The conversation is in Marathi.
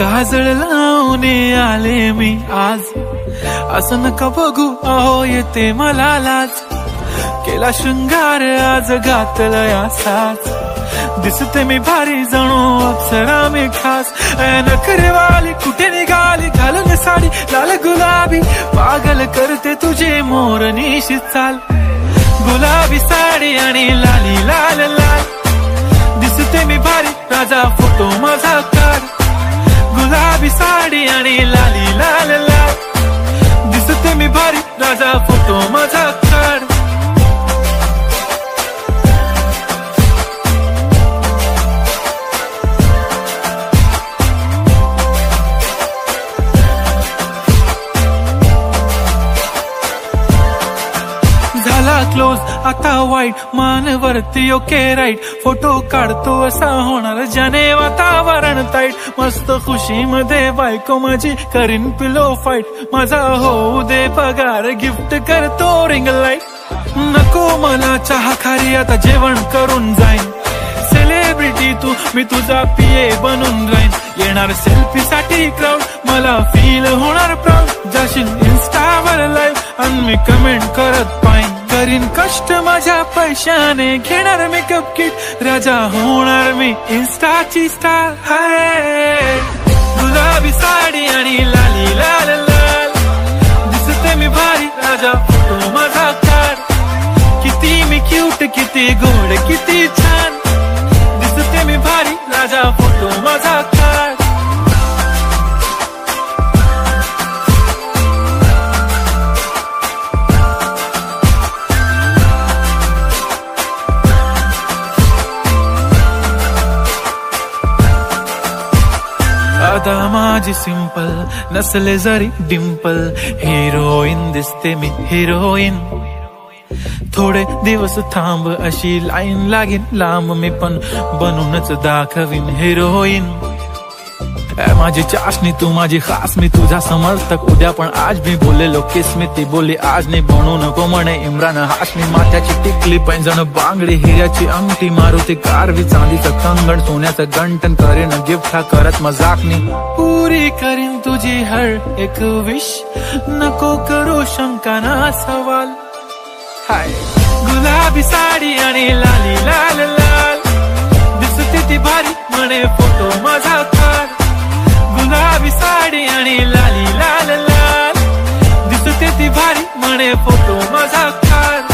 काजळ लावून आले मी आज, असं नका बघू अहो येते मला लाज. केला शृंगार आज घातला साज, दिसते मी भारी जणू अप्सरा मी खास. नखरेवाली कुठे निघाली घालून साडी लाल गुलाबी, पागल करते तुझे मोरनीशी चाल. गुलाबी साडी आणि लाली लाल लाल, दिसते मी भारी राजा फोटो माझा काढ. गुलाबी साडी आणि लाली लाल लाल, दिसते मी भारी राजा फोटो माझा काढ. क्लोज आता वाईट मानवरती ओके राईट, फोटो काढतो असा होणार ज्याने वातावरण ताईट. मस्त खुशी मध्ये बायको माझी करीन पिलो फाईट, माझा होऊ दे पगार गिफ्ट करतो रिंग लाईट. नको मला चहा खारी आता जेवण करून जाईन, सेलिब्रिटी तू मी तुझा पीए बनून राहीन. येणार सेल्फी साठी क्राऊड मला फील होणार प्राऊड, जाशील इन्स्टावर लाईव्ह आणि मी कमेंट करत पाईन. करीन कष्ट माझ्या पैशाने घेणार मेकअप किट, राजा होणार मी इन्स्टाची स्टार. हाय गुलाबी साडी आणि लाली लाल लाल, दिसते मी भारी राजा फोटो माझा काढ. किती मी क्यूट किती गोड किती छान, दिसते मी भारी राजा फोटो माझा काढ. आता माझी सिंपल नसले जरी डिंपल, हिरोईन दिसते मी हिरोईन. थोडे दिवस थांब अशी लाईन लागेल लांब, मी पण बनूनच दाखवीन हिरोईन. माझी चाशनी तू माझी खास, मी तुझा समर्थक उद्या पण आज मी बोललेलो किस मी, ती बोलली आज नाही बनू नको म्हणे इम्रान हाशमी. माथ्याची टिकली पैंजण बांगडी हिऱ्याची अंगठी, मारुती कारवी चांदीचं कंगण सोन्याचं गंटन, करेन गिफ्ट हा करत मजाकनी. पुरी करीन तुझी हर एक विश, नको करू शंका ना सवाल. हाय गुलाबी साडी आणि लाली लाल लाल, दिसते ती भारी म्हणे फोटो माझा काढ. गुलाबी साडी आणि लाली लाल लाल, दिसते ती भारी म्हणे फोटो माझा काढ.